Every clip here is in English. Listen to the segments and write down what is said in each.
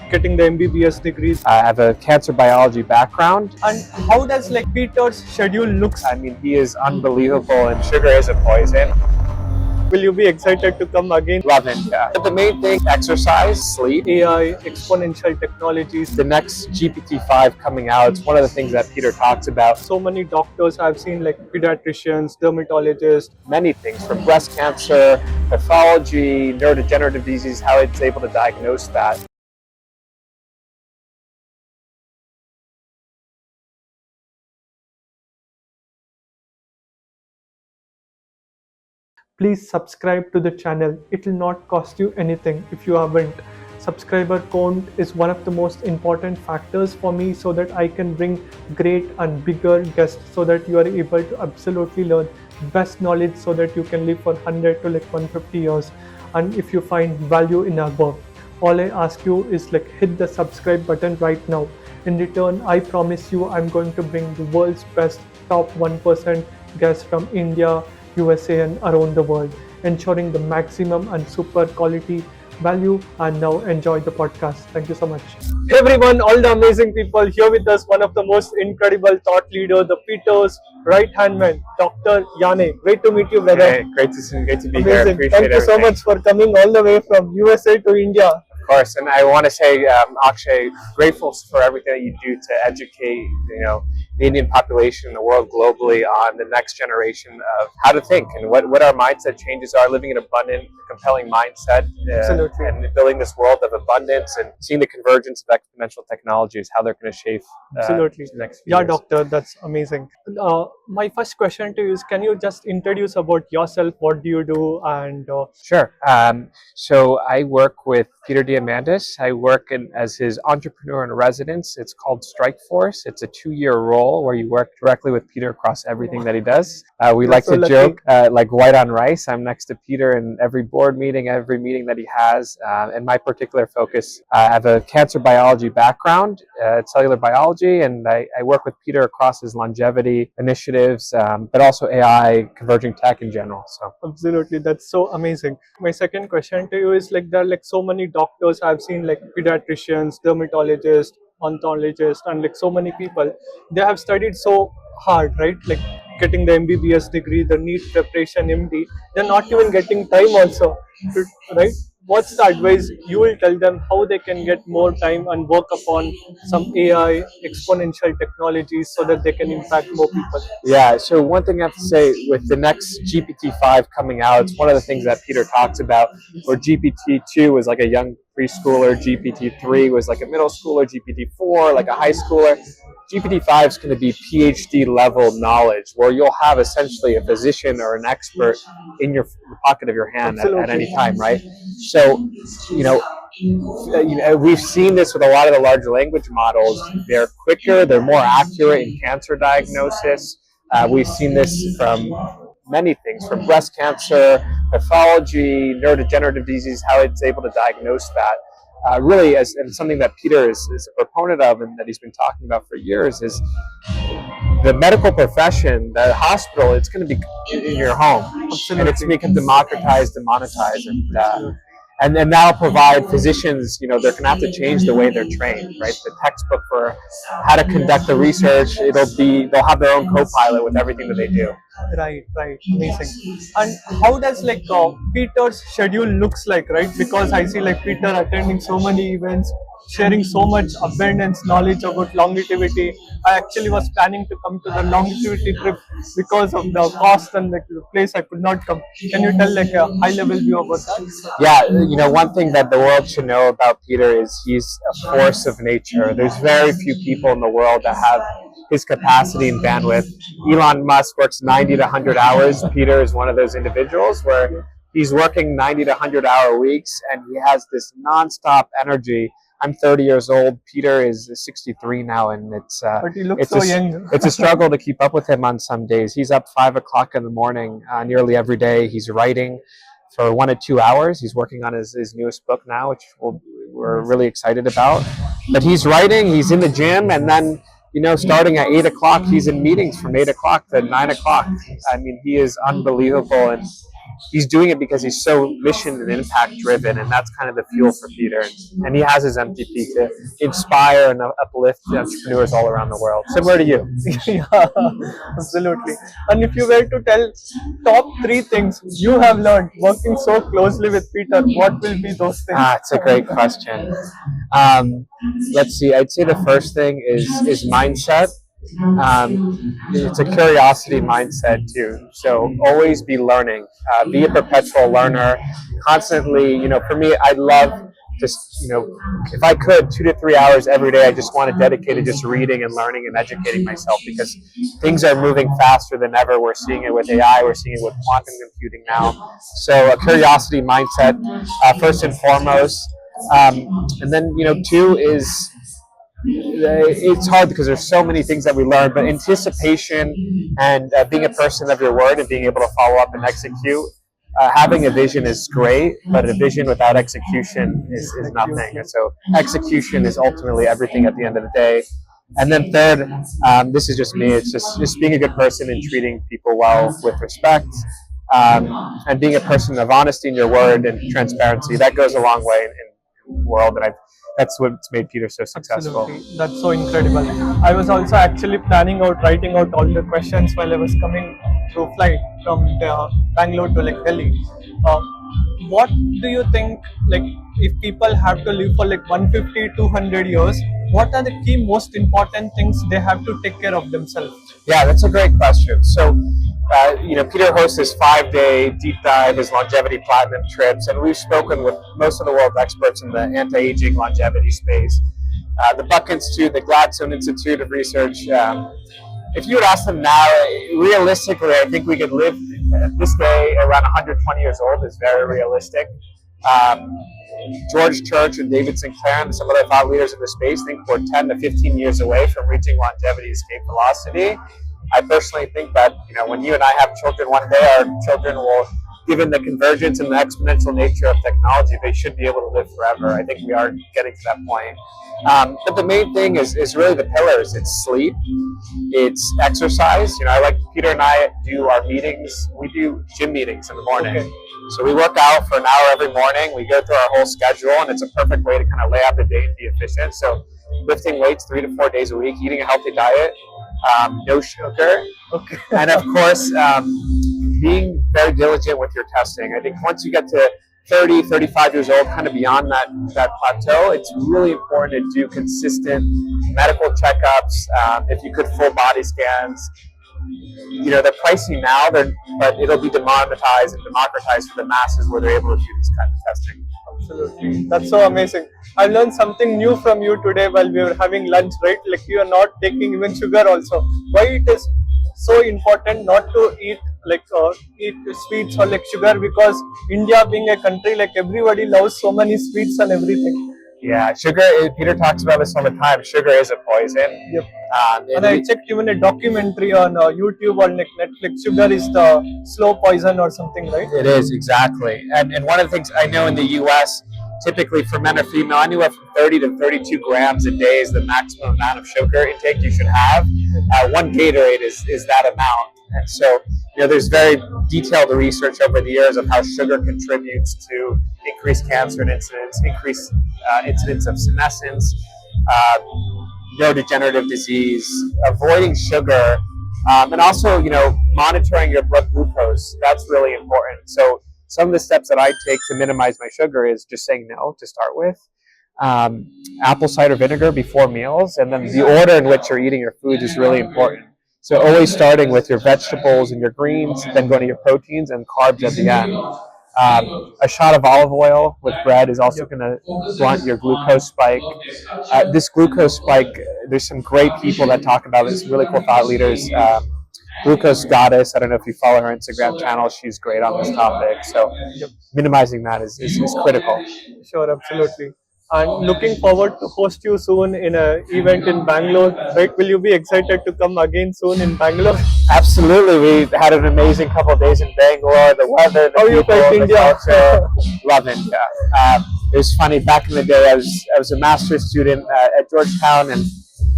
getting the MBBS degrees. I have a cancer biology background. And how does Peter's schedule looks? I mean, he is unbelievable, and sugar is a poison. Will you be excited to come again? Love him, yeah. But the main thing, exercise, sleep. AI, exponential technologies. The next GPT-5 coming out, it's one of the things that Peter talks about. So many doctors I've seen, pediatricians, dermatologists. Many things, from breast cancer, pathology, neurodegenerative disease, how it's able to diagnose that. Please subscribe to the channel. It will not cost you anything if you haven't. Subscriber count is one of the most important factors for me, so that I can bring great and bigger guests, so that you are able to absolutely learn best knowledge, so that you can live for 100 to 150 years. And if you find value in our work, all I ask you is hit the subscribe button right now. In return, I promise you I'm going to bring the world's best top 1% guests from India, USA and around the world, ensuring the maximum and super quality value. And now enjoy the podcast. Thank you so much. Hey everyone, all the amazing people here with us, one of the most incredible thought leader, the Peter's right hand man, Dr. Yianni. Great to meet you, brother. Hey, great to be here. Appreciate Thank you so much for coming all the way from USA to India. Of course, and I want to say, Akshay, grateful for everything that you do to educate, the Indian population in the world globally on the next generation of how to think and what our mindset changes are, living an abundant, compelling mindset, and building this world of abundance and seeing the convergence of exponential technologies, how they're going to shape the next few years. Doctor, that's amazing. My first question to you is, can you just introduce about yourself? What do you do? And Sure. So I work with Peter Diamandis. I work as his entrepreneur in residence. It's called Strike Force. It's a 2-year role where you work directly with Peter across everything that he does. We like to joke, like white on rice. I'm next to Peter in every board meeting, every meeting that he has. And my particular focus, I have a cancer biology background, cellular biology, and I work with Peter across his longevity initiatives, but also AI, converging tech in general. So absolutely, that's so amazing. My second question to you is, there are so many doctors I've seen, pediatricians, dermatologists, ontologists, and so many people, they have studied so hard, right? Getting the MBBS degree, the NEET preparation, MD, they're not even getting time also, right? What's the advice you will tell them, how they can get more time and work upon some AI, exponential technologies, so that they can impact more people? Yeah, so one thing I have to say, with the next GPT-5 coming out, it's one of the things that Peter talks about, where GPT-2 was like a young preschooler, GPT-3 was like a middle schooler, GPT-4 like a high schooler. GPT-5 is going to be PhD level knowledge, where you'll have essentially a physician or an expert in the pocket of your hand at any time, right? So, we've seen this with a lot of the large language models. They're quicker, they're more accurate in cancer diagnosis. We've seen this from many things, from breast cancer, pathology, neurodegenerative disease, how it's able to diagnose that. Really, and something that Peter is a proponent of and that he's been talking about for years, is the medical profession, the hospital, it's going to be in your home. Absolutely. And it's going to become democratized and monetized. And then that'll provide physicians, they're going to have to change the way they're trained, right? The textbook for how to conduct the research, they'll have their own co-pilot with everything that they do. Right, amazing. And how does Peter's schedule looks like, right? Because I see Peter attending so many events, sharing so much abundance knowledge about longevity. I actually was planning to come to the longevity trip because of the cost and the place I could not come. Can you tell a high level view about that? Yeah, one thing that the world should know about Peter is he's a force of nature. There's very few people in the world that have his capacity and bandwidth. Elon Musk works 90 to 100 hours. Peter is one of those individuals where he's working 90 to 100 hour weeks, and he has this nonstop energy. I'm 30 years old. Peter is 63 now, and but he looks so young. It's a struggle to keep up with him on some days. He's up 5 o'clock in the morning nearly every day. He's writing for 1 to 2 hours. He's working on his newest book now, which we're really excited about. But he's writing, he's in the gym, and then starting at 8 o'clock, he's in meetings from 8 o'clock to 9 o'clock. I mean, he is unbelievable. And he's doing it because he's so mission and impact driven, and that's kind of the fuel for Peter. And he has his MTP to inspire and uplift entrepreneurs all around the world. Similar to you. Yeah, absolutely. And if you were to tell top three things you have learned working so closely with Peter, what will be those things? It's a great question. Let's see. I'd say the first thing is mindset. It's a curiosity mindset too. So always be learning. Be a perpetual learner. Constantly, for me, I'd love just, if I could, 2 to 3 hours every day, I just want to dedicate to just reading and learning and educating myself, because things are moving faster than ever. We're seeing it with AI. We're seeing it with quantum computing now. So a curiosity mindset, first and foremost. And then, two is, it's hard because there's so many things that we learn, but anticipation and being a person of your word and being able to follow up and execute. Having a vision is great, but a vision without execution is nothing. And so execution is ultimately everything at the end of the day. And then third, this is just me, it's just being a good person and treating people well with respect, and being a person of honesty in your word and transparency. That goes a long way in the world, and that's what's made Peter so successful. Absolutely. That's so incredible. I was also actually writing out all the questions while I was coming through flight from Bangalore to Delhi. What do you think, if people have to live for 150, 200 years, what are the key most important things they have to take care of themselves? Yeah, that's a great question. So, Peter hosts his 5-day deep dive, his longevity platinum trips, and we've spoken with most of the world experts in the anti-aging longevity space. The Buck Institute, the Gladstone Institute of Research. If you would ask them now, realistically, I think we could live this day around 120 years old is very realistic. George Church and David Sinclair and some other thought leaders in the space think we're 10 to 15 years away from reaching longevity escape velocity. I personally think that, when you and I have children one day, our children will, given the convergence and the exponential nature of technology, they should be able to live forever. I think we are getting to that point. But the main thing is really the pillars. It's sleep, it's exercise. Peter and I do our meetings. We do gym meetings in the morning. Okay. So we work out for an hour every morning. We go through our whole schedule, and it's a perfect way to kind of lay out the day and be efficient. So lifting weights 3 to 4 days a week, eating a healthy diet, no sugar, okay. And of course, being very diligent with your testing. I think once you get to 30, 35 years old, kind of beyond that plateau, it's really important to do consistent medical checkups. If you could, full body scans. They're pricey now, but it'll be demonetized and democratized for the masses where they're able to do this kind of testing. Absolutely. That's so amazing. I learned something new from you today while we were having lunch, right? You are not taking even sugar also. Why it is so important not to eat eat sweets or sugar, because India being a country, everybody loves so many sweets and everything. Yeah, sugar, Peter talks about this all the time. Sugar is a poison. Yep. And I checked even a documentary on YouTube or Netflix. Sugar is the slow poison or something, right? It is, exactly. And one of the things I know in the US, typically for men or female, anywhere from 30 to 32 grams a day is the maximum amount of sugar intake you should have. One Gatorade is that amount. And so, there's very detailed research over the years of how sugar contributes to increased cancer incidence, increased incidence of senescence, neurodegenerative disease, avoiding sugar, and also, monitoring your blood glucose. That's really important. So some of the steps that I take to minimize my sugar is just saying no to start with. Apple cider vinegar before meals, and then the order in which you're eating your foods is really important. So always starting with your vegetables and your greens, then going to your proteins and carbs at the end. A shot of olive oil with bread is also going to blunt your glucose spike. This glucose spike, there's some great people that talk about this, really cool thought leaders. Glucose Goddess, I don't know if you follow her Instagram channel, she's great on this topic. So minimizing that is critical. Sure, absolutely. And looking forward to host you soon in an event in Bangalore, right? Will you be excited to come again soon in Bangalore? Absolutely. We had an amazing couple of days in Bangalore. The weather, the people, the culture, love India. It was funny. Back in the day, I was a master's student at Georgetown, and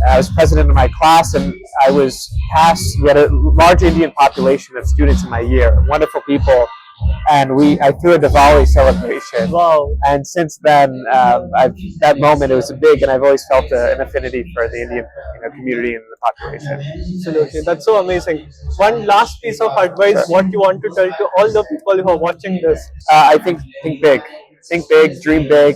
I was president of my class, and I was tasked. We had a large Indian population of students in my year. Wonderful people. and I threw a Diwali celebration. Wow. And since then, that moment, it was big, and I've always felt an affinity for the Indian community and the population. Absolutely, that's so amazing. One last piece of advice, Sure. what you want to tell to all the people who are watching this? I think big, dream big.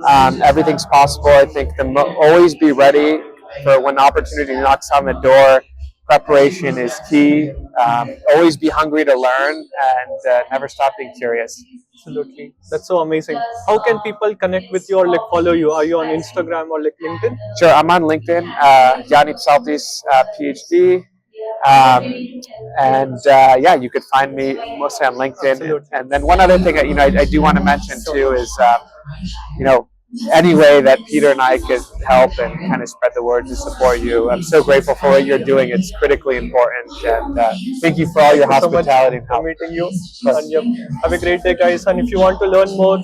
Everything's possible. I think always be ready for when opportunity knocks on the door. Preparation is key. Always be hungry to learn, and never stop being curious. Absolutely, that's so amazing. How can people connect with you or like follow you? Are you on Instagram or like LinkedIn? Sure, I'm on LinkedIn. Yianni Psaltis, PhD. And yeah, you could find me mostly on LinkedIn. Absolutely. And then one other thing, I do want to mention too is, any way that Peter and I could help and kind of spread the word to support you. I'm so grateful for what you're doing. It's critically important. And thank you for all your hospitality and help. For meeting you. And yep, have a great day, guys. And if you want to learn more,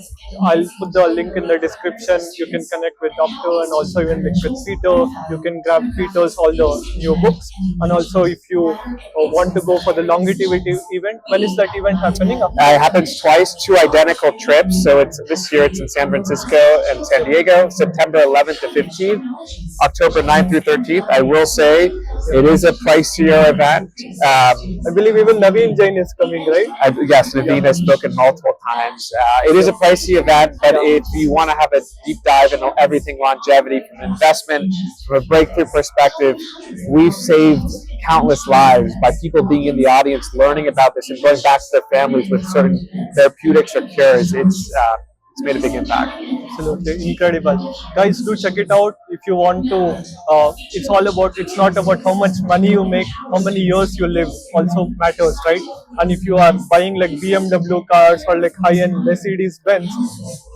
I'll put the link in the description. You can connect with Doctor and also even like with Peter. You can grab Peter's all the new books. And also, if you want to go for the longevity event, when is that event happening? It happens twice, 2 identical trips. So this year it's in San Francisco and San Diego, September 11th to 15th, October 9th through 13th. I will say it is a pricier event. I believe even Naveen Jain is coming, right? Yes, Naveen has spoken multiple times. It is a pricey event, but if you want to have a deep dive into everything longevity, from investment, from a breakthrough perspective, we've saved countless lives by people being in the audience, learning about this, and going back to their families with certain therapeutics or cures. It's made a big impact. Absolutely incredible, guys. Do check it out if you want to. It's not about how much money you make, how many years you live also matters, right? And if you are buying like BMW cars or like high-end Mercedes Benz,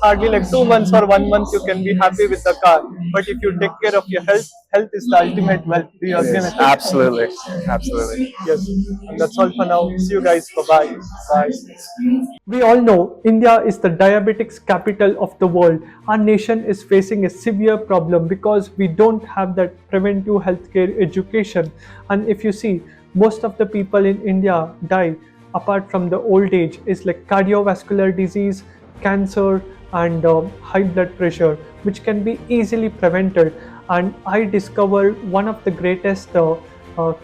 hardly like 2 months or 1 month you can be happy with the car. But if you take care of your health is the ultimate wealth. Do you agree with that? Absolutely. Yes. And that's all for now. See you guys. Bye-bye. Bye. We all know India is the diabetics capital of the world. Our nation is facing a severe problem because we don't have that preventive healthcare education. And if you see, most of the people in India die apart from the old age is like cardiovascular disease, cancer, and high blood pressure, which can be easily prevented. And I discovered one of the greatest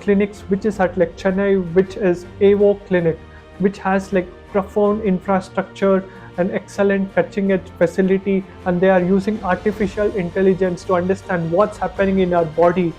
clinics, which is at like Chennai, which is AIWO Clinic, which has like profound infrastructure and excellent cutting edge facility, and they are using artificial intelligence to understand what's happening in our body,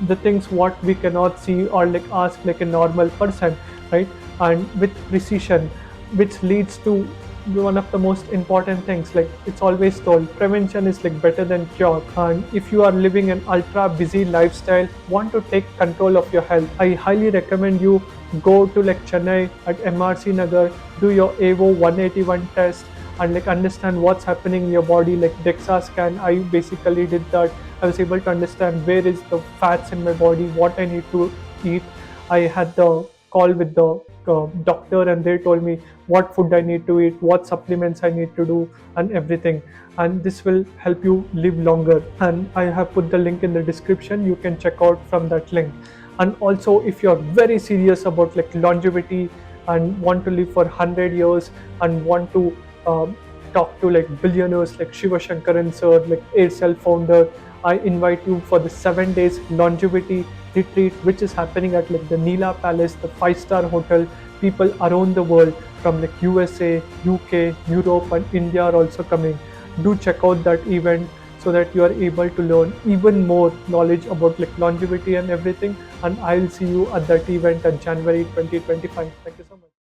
the things what we cannot see or like ask like a normal person, right? And with precision, which leads to one of the most important things, like it's always told, prevention is like better than cure. And if you are living an ultra busy lifestyle, want to take control of your health, I highly recommend you go to like Chennai at MRC Nagar, do your AIWO 181 test and like understand what's happening in your body, like DEXA scan. I basically did that. I was able to understand where is the fats in my body, what I need to eat. I had the call with the doctor and they told me what food I need to eat, what supplements I need to do and everything. And this will help you live longer. And I have put the link in the description. You can check out from that link. And also if you're very serious about like longevity and want to live for 100 years and want to talk to like billionaires like Shiva Shankaran sir, like Aircel founder, I invite you for the 7 days longevity retreat, which is happening at like the Leela Palace, the 5-star hotel. People around the world from like USA, UK, Europe and India are also coming. Do check out that event so that you are able to learn even more knowledge about like longevity and everything. And I'll see you at that event on January 2025. Thank you so much.